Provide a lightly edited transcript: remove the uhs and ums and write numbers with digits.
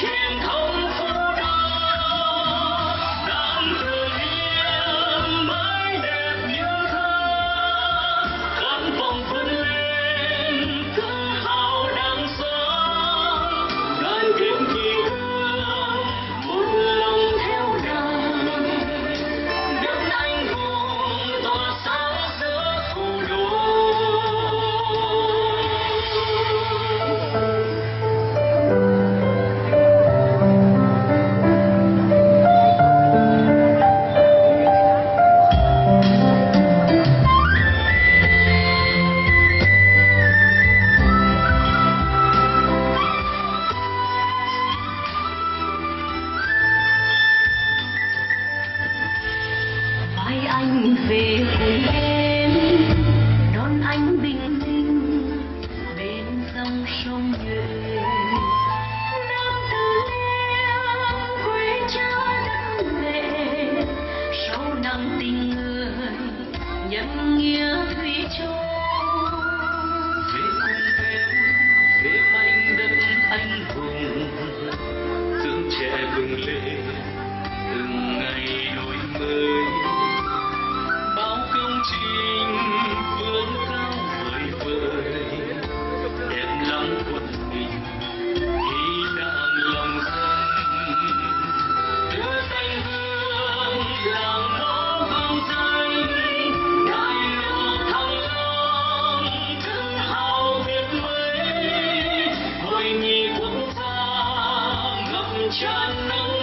truyền thống phú đô đang từ hiên mãi đẹp như thơ, khát vọng vươn lên tự hào đang sống, đoàn kết kỳ cương một lòng theo đảng, đức anh hùng tỏa sáng giữa thủ đô. Mai anh về cùng em, đón anh bình minh bên dòng sông Nhuệ. Nam Từ Liêm quê cha đất mẹ, sâu nặng tình người nhân nghĩa thủy chung. Về cùng em, về mảnh đất anh hùng, tuổi trẻ bừng lên từng ngày đổi mới. Bao công trình vươn cao vời vợi, đẹp lắm quân mình khi đang lòng dân. Đưa danh hương làng mõ vang danh, đại lộ Thăng Long tự hào biết mấy. Hội nghị quốc gia ngập tràn nắng